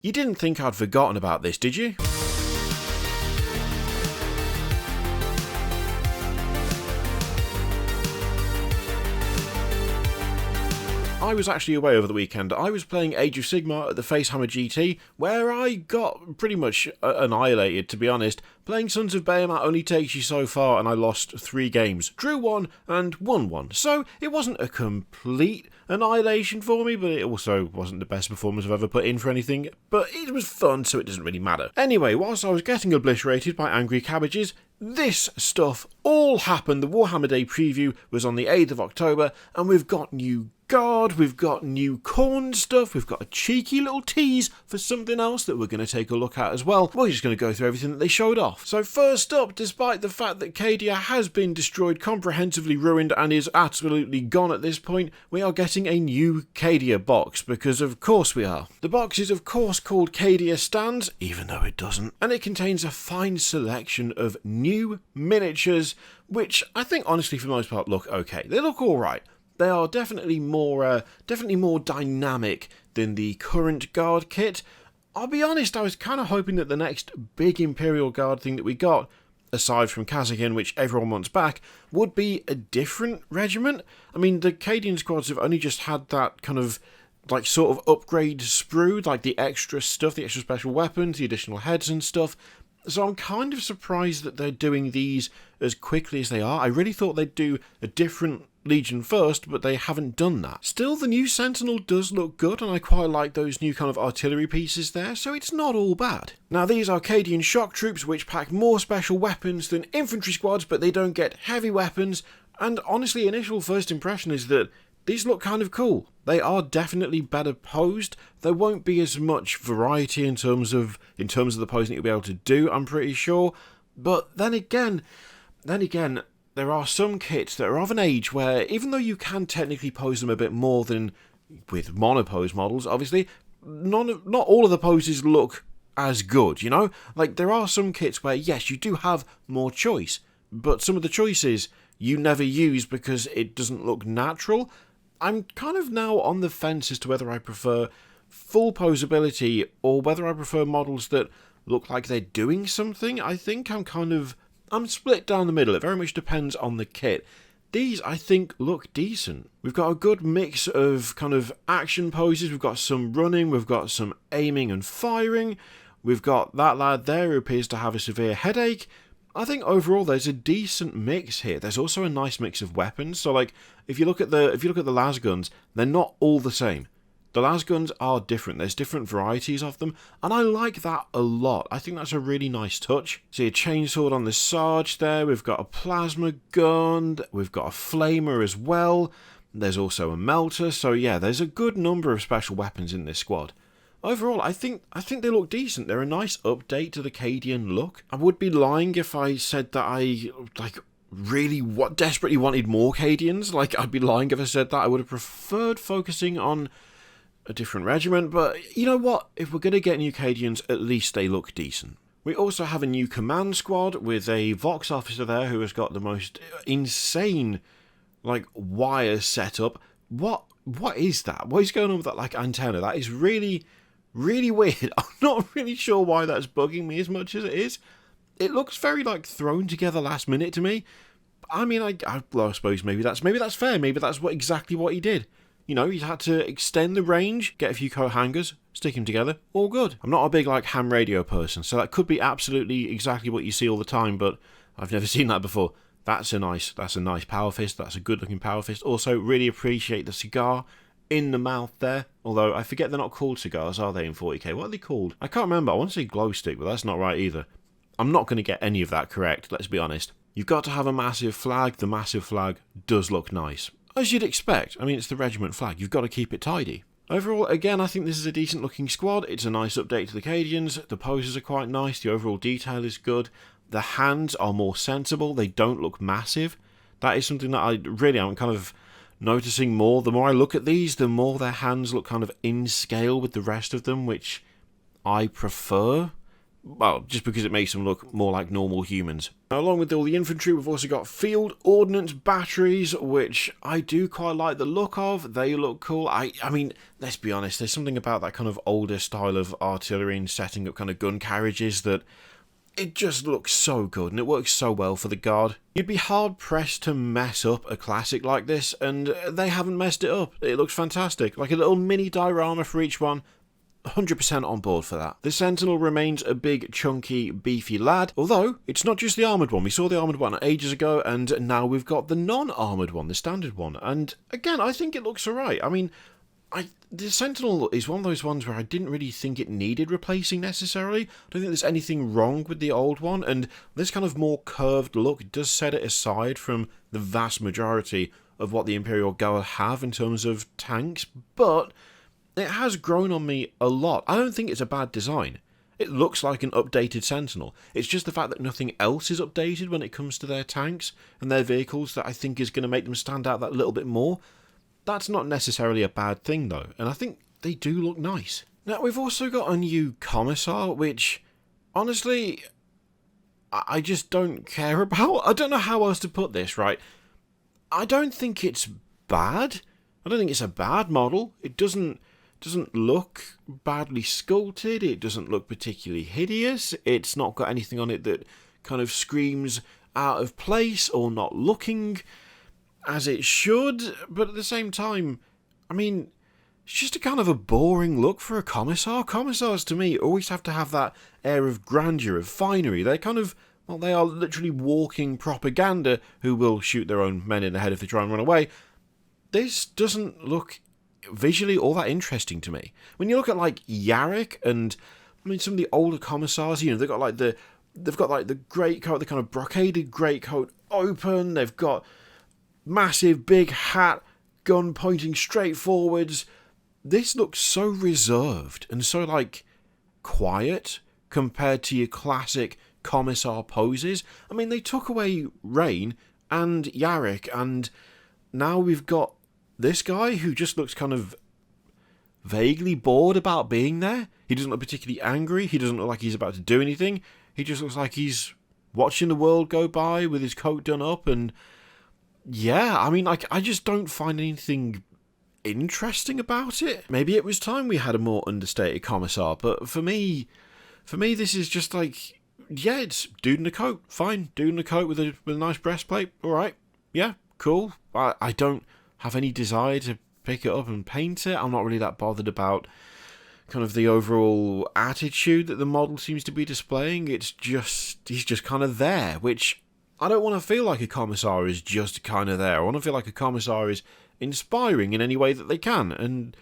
You didn't think I'd forgotten about this, did you? I was actually away over the weekend. I was playing Age of Sigmar at the Facehammer GT, where I got pretty much annihilated, to be honest. Playing Sons of Behemat only takes you so far, and I lost 3 games. Drew 1 and won 1. So it wasn't a complete annihilation for me, but it also wasn't the best performance I've ever put in for anything. But it was fun, so it doesn't really matter. Anyway, whilst I was getting obliterated by angry cabbages, this stuff all happened. The Warhammer Day Preview was on the 8th of October, and we've got new Guard, we've got new Khorne stuff, we've got a cheeky little tease for something else that we're going to take a look at as well. We're just going to go through everything that they showed off. So first up, despite the fact that Cadia has been destroyed, comprehensively ruined, and is absolutely gone at this point, we are getting a new Cadia box, because of course we are. The box is of course called Cadia Stands, even though it doesn't, and it contains a fine selection of new miniatures, which I think honestly for the most part look okay. They look alright. They are definitely more dynamic than the current Guard kit. I'll be honest, I was kind of hoping that the next big Imperial Guard thing that we got, aside from Kasrkin, which everyone wants back, would be a different regiment. I mean, the Cadian squads have only just had that kind of like sort of upgrade sprue, like the extra stuff, the extra special weapons, the additional heads and stuff. So I'm kind of surprised that they're doing these as quickly as they are. I really thought they'd do a different Legion first, but they haven't done that. Still, the new Sentinel does look good, and I quite like those new kind of artillery pieces there, so it's not all bad. Now, these are Cadian shock troops, which pack more special weapons than infantry squads, but they don't get heavy weapons, and honestly, initial first impression is that these look kind of cool. They are definitely better posed. There won't be as much variety in terms of the posing you'll be able to do, I'm pretty sure. But then again, there are some kits that are of an age where, even though you can technically pose them a bit more than with monopose models, obviously, not all of the poses look as good, you know? Like, there are some kits where, yes, you do have more choice, but some of the choices you never use because it doesn't look natural. I'm kind of now on the fence as to whether I prefer full posability or whether I prefer models that look like they're doing something. I think I'm split down the middle. It very much depends on the kit. These, I think, look decent. We've got a good mix of kind of action poses. We've got some running. We've got some aiming and firing. We've got that lad there who appears to have a severe headache. I think overall there's a decent mix here. There's also a nice mix of weapons. So like if you look at the las guns, they're not all the same. The las guns are different. There's different varieties of them, and I like that a lot. I think that's a really nice touch. See a chainsword on the Sarge there. We've got a plasma gun. We've got a flamer as well. There's also a melter. So yeah, there's a good number of special weapons in this squad. Overall, I think they look decent. They're a nice update to the Cadian look. I would be lying if I said that I really desperately wanted more Cadians. I'd be lying if I said that. I would have preferred focusing on a different regiment, but you know what? If we're going to get new Cadians, at least they look decent. We also have a new command squad with a Vox officer there who has got the most insane wire setup. What is that? What is going on with that antenna? That is really weird. I'm not really sure why that's bugging me as much as it is. It looks very thrown together last minute to me. I mean, I suppose maybe that's fair. Maybe that's exactly what he did. You know, he had to extend the range, get a few coat hangers, stick them together, all good. I'm not a big ham radio person, so that could be absolutely exactly what you see all the time, but I've never seen that before. That's a nice power fist. That's a good looking power fist. Also, really appreciate the cigar in the mouth there. Although I forget they're not called cigars, are they, in 40k? What are they called? I can't remember. I want to say glow stick, but that's not right either. I'm not going to get any of that correct, let's be honest. You've got to have a massive flag. The massive flag does look nice. As you'd expect. I mean, it's the regiment flag. You've got to keep it tidy. Overall, again, I think this is a decent looking squad. It's a nice update to the Cadians. The poses are quite nice. The overall detail is good. The hands are more sensible. They don't look massive. That is something that I'm kind of noticing more. The more I look at these, the more their hands look kind of in scale with the rest of them, which I prefer. Well, just because it makes them look more like normal humans. Now, along with all the infantry, we've also got field ordnance batteries, which I do quite like the look of. They look cool. I mean, let's be honest, there's something about that kind of older style of artillery and setting up kind of gun carriages that it just looks so good, and it works so well for the Guard. You'd be hard-pressed to mess up a classic like this, and they haven't messed it up. It looks fantastic. Like a little mini diorama for each one. 100% on board for that. The Sentinel remains a big, chunky, beefy lad, although it's not just the armoured one. We saw the armoured one ages ago, and now we've got the non-armoured one, the standard one. And again, I think it looks alright. I mean, the Sentinel is one of those ones where I didn't really think it needed replacing necessarily. I don't think there's anything wrong with the old one, and this kind of more curved look does set it aside from the vast majority of what the Imperial Guard have in terms of tanks, but it has grown on me a lot. I don't think it's a bad design. It looks like an updated Sentinel. It's just the fact that nothing else is updated when it comes to their tanks and their vehicles that I think is going to make them stand out that little bit more. That's not necessarily a bad thing though, and I think they do look nice. Now, we've also got a new Commissar, which, honestly, I just don't care about. I don't know how else to put this, right? I don't think it's bad. I don't think it's a bad model. It doesn't look badly sculpted, it doesn't look particularly hideous, it's not got anything on it that kind of screams out of place or not looking as it should, but at the same time, I mean, it's just a kind of a boring look for a Commissar. Commissars, to me, always have to have that air of grandeur, of finery. They're kind of, well, they are literally walking propaganda who will shoot their own men in the head if they try and run away. This doesn't look visually all that interesting to me. When you look at like Yarrick and I mean some of the older Commissars, you know, they've got like the greatcoat, the kind of brocaded greatcoat open, they've got massive big hat, gun pointing straight forwards. This looks so reserved and so like quiet compared to your classic Commissar poses. I mean, they took away Rain and Yarrick, and now we've got this guy who just looks kind of vaguely bored about being there. He doesn't look particularly angry. He doesn't look like he's about to do anything. He just looks like he's watching the world go by with his coat done up. And yeah, I mean, I just don't find anything interesting about it. Maybe it was time we had a more understated Commissar, but for me, this is just like, yeah, it's dude in a coat. Fine, dude in a coat with a nice breastplate. All right, yeah, cool. I don't have any desire to pick it up and paint it. I'm not really that bothered about kind of the overall attitude that the model seems to be displaying. It's just, he's just kind of there, which I don't want to feel like a Commissar is just kind of there. I want to feel like a Commissar is inspiring in any way that they can, and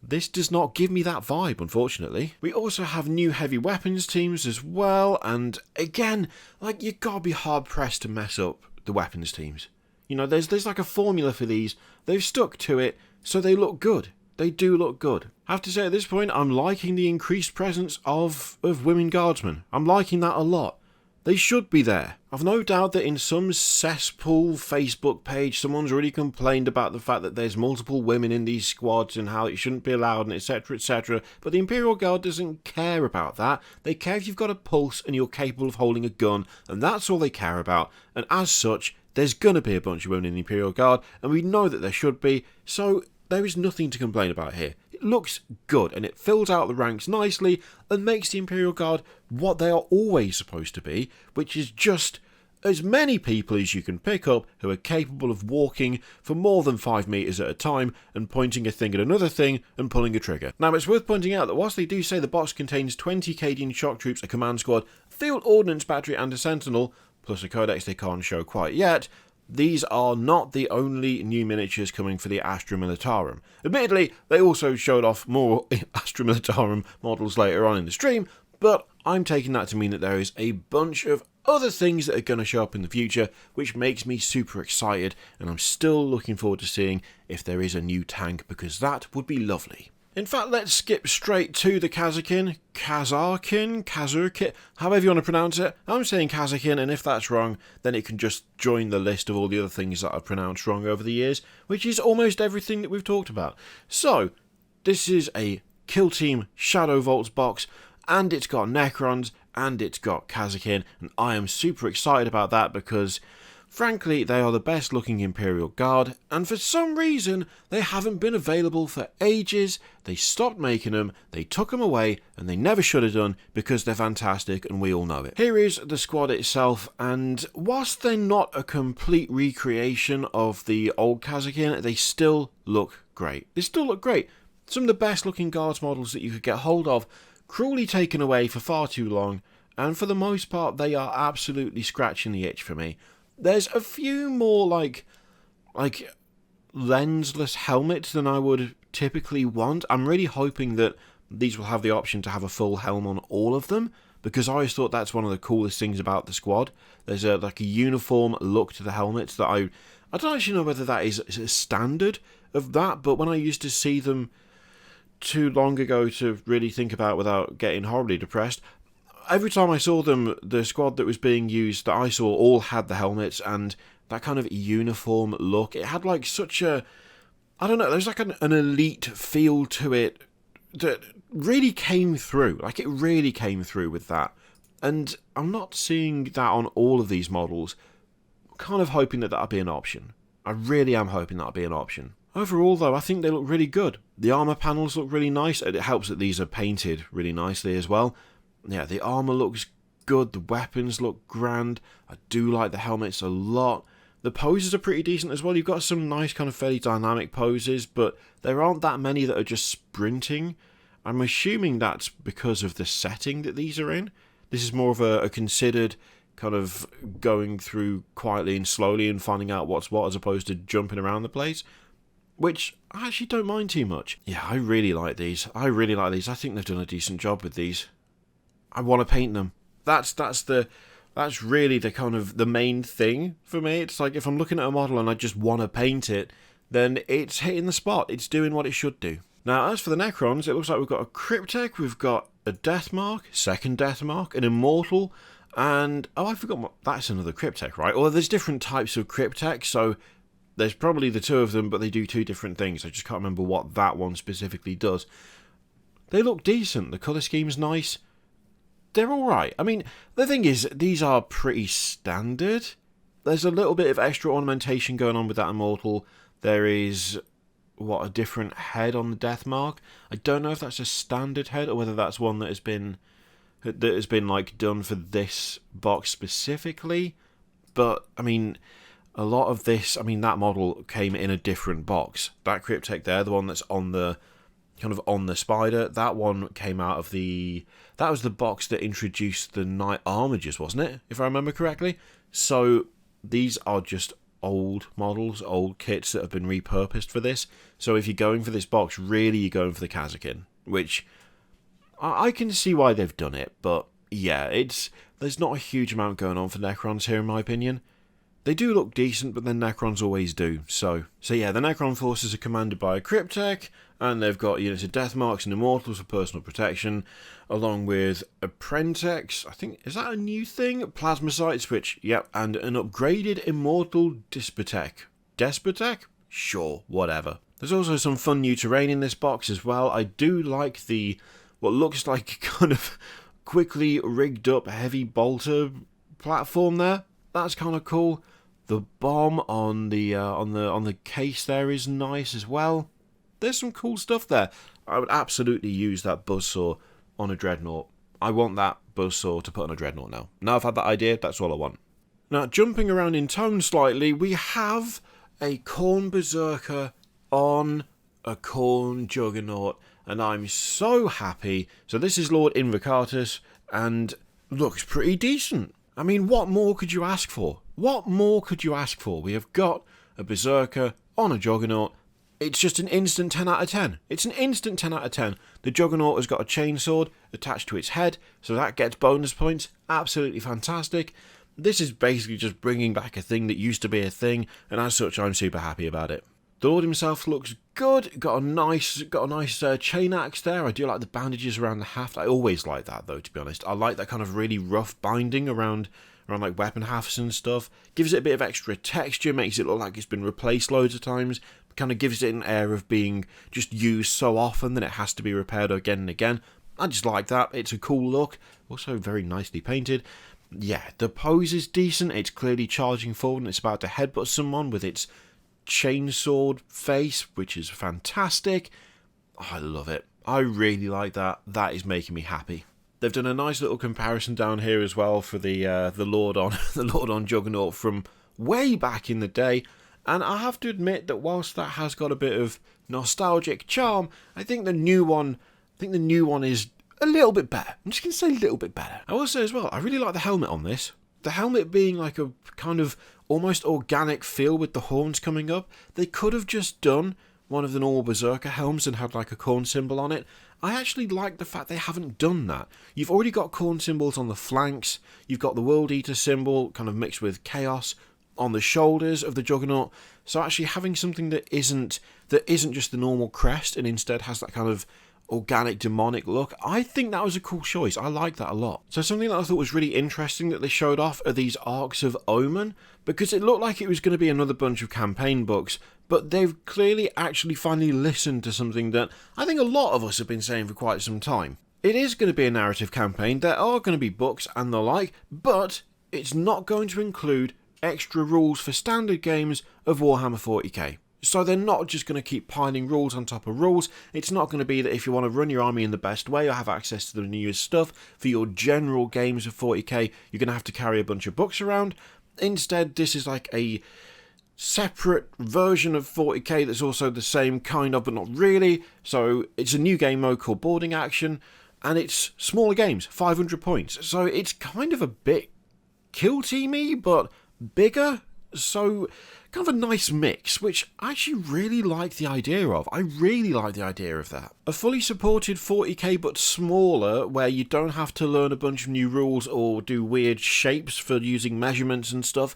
this does not give me that vibe, unfortunately. We also have new heavy weapons teams as well, and again, like, you gotta be hard-pressed to mess up the weapons teams. You know, there's like a formula for these. They've stuck to it, so they look good. They do look good. I have to say, at this point, I'm liking the increased presence of women guardsmen. I'm liking that a lot. They should be there. I've no doubt that in some cesspool Facebook page, someone's already complained about the fact that there's multiple women in these squads and how it shouldn't be allowed, and etc, etc. But the Imperial Guard doesn't care about that. They care if you've got a pulse and you're capable of holding a gun, and that's all they care about. And as such, there's gonna be a bunch of women in the Imperial Guard, and we know that there should be, so there is nothing to complain about here. It looks good, and it fills out the ranks nicely, and makes the Imperial Guard what they are always supposed to be, which is just as many people as you can pick up who are capable of walking for more than 5 meters at a time, and pointing a thing at another thing, and pulling a trigger. Now, it's worth pointing out that whilst they do say the box contains 20 Cadian shock troops, a command squad, a field ordnance battery, and a sentinel, plus a codex they can't show quite yet, these are not the only new miniatures coming for the Astra Militarum. Admittedly, they also showed off more Astra Militarum models later on in the stream, but I'm taking that to mean that there is a bunch of other things that are going to show up in the future, which makes me super excited, and I'm still looking forward to seeing if there is a new tank, because that would be lovely. In fact, let's skip straight to the Kasrkin, however you want to pronounce it. I'm saying Kasrkin, and if that's wrong, then it can just join the list of all the other things that I've pronounced wrong over the years, which is almost everything that we've talked about. So, this is a Kill Team Shadow Vaults box, and it's got Necrons, and it's got Kasrkin, and I am super excited about that because, frankly, they are the best looking Imperial Guard, and for some reason, they haven't been available for ages. They stopped making them, they took them away, and they never should have done because they're fantastic and we all know it. Here is the squad itself, and whilst they're not a complete recreation of the old Kasrkin, they still look great. They still look great. Some of the best looking Guards models that you could get hold of, cruelly taken away for far too long, and for the most part, they are absolutely scratching the itch for me. There's a few more like lensless helmets than I would typically want. I'm really hoping that these will have the option to have a full helm on all of them, because I always thought that's one of the coolest things about the squad. There's a uniform look to the helmets that I don't actually know whether that is a standard of that, but when I used to see them too long ago to really think about without getting horribly depressed, every time I saw them, the squad that was being used that I saw all had the helmets and that kind of uniform look. It had like such a, I don't know, there's like an elite feel to it that really came through. Like it really came through with that. And I'm not seeing that on all of these models. Kind of hoping that that'll be an option. I really am hoping that'll be an option. Overall, though, I think they look really good. The armour panels look really nice, and it helps that these are painted really nicely as well. Yeah, the armour looks good, the weapons look grand, I do like the helmets a lot. The poses are pretty decent as well. You've got some nice kind of fairly dynamic poses, but there aren't that many that are just sprinting. I'm assuming that's because of the setting that these are in. This is more of a considered kind of going through quietly and slowly and finding out what's what as opposed to jumping around the place, which I actually don't mind too much. Yeah, I really like these. I think they've done a decent job with these. I want to paint them. That's really the kind of the main thing for me. It's like if I'm looking at a model and I just want to paint it, then it's hitting the spot. It's doing what it should do. Now, as for the Necrons, it looks like we've got a Cryptek, we've got a Death Mark, second Death Mark, an Immortal, and oh, I forgot that's another Cryptek, right? Or there's different types of Cryptek, so there's probably the two of them, but they do two different things. I just can't remember what that one specifically does. They look decent. The colour scheme's nice. They're alright. I mean, the thing is, these are pretty standard. There's a little bit of extra ornamentation going on with that Immortal. There is, a different head on the Death Mark. I don't know if that's a standard head or whether that's one that has been like done for this box specifically. But, I mean, a lot of this, that model came in a different box. That Cryptek there, the one that's on the kind of on the spider, that one came out of that was the box that introduced the Knight Armigers, wasn't it? If I remember correctly. So these are just old models, old kits that have been repurposed for this. So if you're going for this box, really you're going for the Kasrkin, which I can see why they've done it, but yeah, there's not a huge amount going on for Necrons here in my opinion. They do look decent, but then Necrons always do. So yeah, the Necron forces are commanded by a Cryptek, and they've got units of Death Marks and Immortals for personal protection, along with Apprentices. I think, is that a new thing? Plasmacyte Switch, yep, and an upgraded Immortal Despotek? Sure, whatever. There's also some fun new terrain in this box as well. I do like what looks like kind of quickly rigged up heavy bolter platform there. That's kind of cool. The bomb on the case there is nice as well. There's some cool stuff there. I would absolutely use that buzzsaw on a Dreadnought. I want that buzzsaw to put on a Dreadnought now. Now I've had that idea, that's all I want. Now, jumping around in tone slightly, we have a Khorne Berserker on a Khorne Juggernaut, and I'm so happy. So this is Lord Invocatus, and looks pretty decent. I mean, what more could you ask for? What more could you ask for? We have got a Berserker on a Juggernaut. It's just an instant 10 out of 10. It's an instant 10 out of 10. The Juggernaut has got a chainsword attached to its head, so that gets bonus points. Absolutely fantastic. This is basically just bringing back a thing that used to be a thing, and as such, I'm super happy about it. The Lord himself looks good. Got a nice chain axe there. I do like the bandages around the haft. I always like that, though, to be honest. I like that kind of really rough binding around like weapon hafts and stuff. Gives it a bit of extra texture, makes it look like it's been replaced loads of times. Kind of gives it an air of being just used so often that it has to be repaired again and again. I just like that. It's a cool look. Also very nicely painted. Yeah, the pose is decent. It's clearly charging forward and it's about to headbutt someone with its chainsword face, which is fantastic. Oh, I love it. I really like that. That is making me happy. They've done a nice little comparison down here as well for the Lord on Juggernaut from way back in the day. And I have to admit that whilst that has got a bit of nostalgic charm, I think the new one is a little bit better. I'm just going to say a little bit better. I will say as well, I really like the helmet on this. The helmet being like a kind of almost organic feel with the horns coming up. They could have just done one of the normal Berserker helms and had like a Khorne symbol on it. I actually like the fact they haven't done that. You've already got Khorne symbols on the flanks. You've got the World Eater symbol kind of mixed with Chaos on the shoulders of the Juggernaut. So actually having something that isn't just the normal crest and instead has that kind of organic demonic look, I think that was a cool choice. I like that a lot. So something that I thought was really interesting that they showed off are these Arks of Omen, because it looked like it was going to be another bunch of campaign books, but they've clearly actually finally listened to something that I think a lot of us have been saying for quite some time. It is going to be a narrative campaign, there are going to be books and the like, but it's not going to include extra rules for standard games of Warhammer 40k. So they're not just going to keep piling rules on top of rules. It's not going to be that if you want to run your army in the best way or have access to the newest stuff for your general games of 40k, you're going to have to carry a bunch of books around. Instead, this is like a separate version of 40k that's also the same kind of, but not really. So it's a new game mode called Boarding Action, and it's smaller games, 500 points. So it's kind of a bit kill teamy, but bigger. So kind of a nice mix, which I actually really like the idea of. I really like the idea of that. A fully supported 40k but smaller, where you don't have to learn a bunch of new rules or do weird shapes for using measurements and stuff.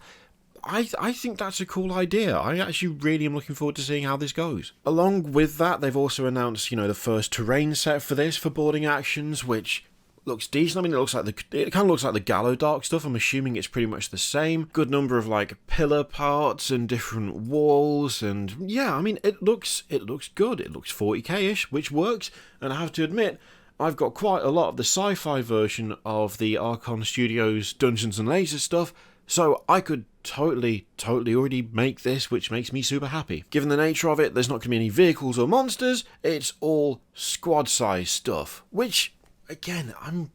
I think that's a cool idea. I actually really am looking forward to seeing how this goes. Along with that, they've also announced, the first terrain set for this, for Boarding Actions, which looks decent. I mean, it kind of looks like the Gallo Dark stuff. I'm assuming it's pretty much the same. Good number of like pillar parts and different walls, and yeah, I mean, it looks good. It looks 40k-ish, which works. And I have to admit, I've got quite a lot of the sci-fi version of the Archon Studios Dungeons and Lasers stuff, so I could totally already make this, which makes me super happy. Given the nature of it, there's not going to be any vehicles or monsters. It's all squad-size stuff, which, again, I'm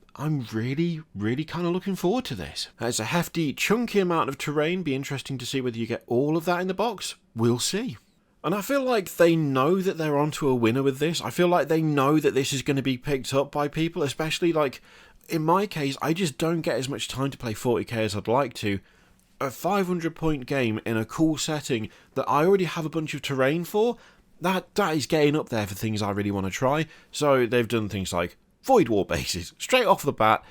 really kind of looking forward to this. It's a hefty, chunky amount of terrain. Be interesting to see whether you get all of that in the box. We'll see. And I feel like they know that they're onto a winner with this. I feel like they know that this is going to be picked up by people, especially like, in my case, I just don't get as much time to play 40k as I'd like to. A 500-point game in a cool setting that I already have a bunch of terrain for, that is getting up there for things I really want to try. So they've done things like Void War bases straight off the bat.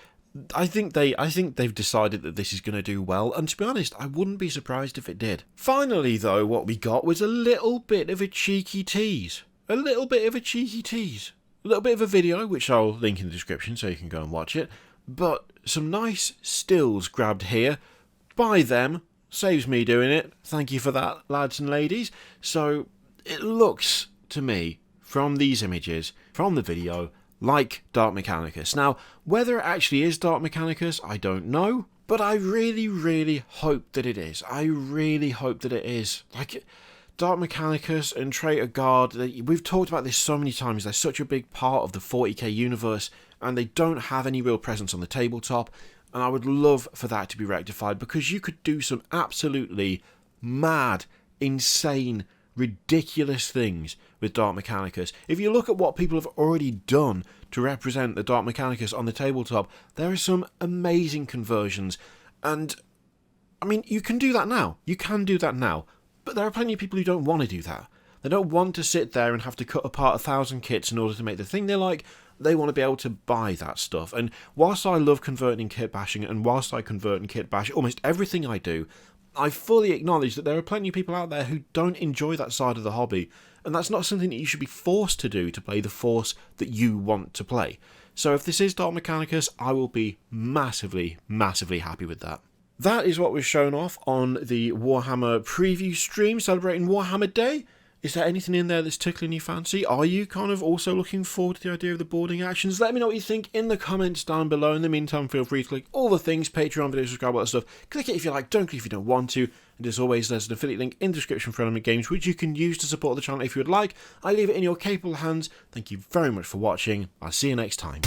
I think they've decided that this is going to do well, and to be honest, I wouldn't be surprised if it did. Finally, though, what we got was a little bit of a cheeky tease. A little bit of a video, which I'll link in the description so you can go and watch it. But some nice stills grabbed here by them. Saves me doing it. Thank you for that, lads and ladies. So it looks to me, from these images, from the video, like Dark Mechanicus. Now, whether it actually is Dark Mechanicus, I don't know, but I really hope that it is. I really hope that it is. Like, Dark Mechanicus and Traitor Guard, we've talked about this so many times. They're such a big part of the 40k universe, and they don't have any real presence on the tabletop, and I would love for that to be rectified, because you could do some absolutely mad, insane, ridiculous things with Dark Mechanicus. If you look at what people have already done to represent the Dark Mechanicus on the tabletop, there are some amazing conversions, and I mean, you can do that now. But there are plenty of people who don't want to do that. They don't want to sit there and have to cut apart 1,000 kits in order to make the thing they like. They want to be able to buy that stuff. And whilst I love converting kit bashing, and whilst I convert and kit bash almost everything I do, I fully acknowledge that there are plenty of people out there who don't enjoy that side of the hobby. And that's not something that you should be forced to do to play the force that you want to play. So if this is Dark Mechanicus, I will be massively happy with that. That is what was shown off on the Warhammer preview stream celebrating Warhammer Day. Is there anything in there that's tickling your fancy? Are you kind of also looking forward to the idea of the boarding actions? Let me know what you think in the comments down below. In the meantime, feel free to click all the things, Patreon, video, subscribe, all that stuff. Click it if you like, don't click if you don't want to. And as always, there's an affiliate link in the description for Element Games, which you can use to support the channel if you would like. I leave it in your capable hands. Thank you very much for watching. I'll see you next time.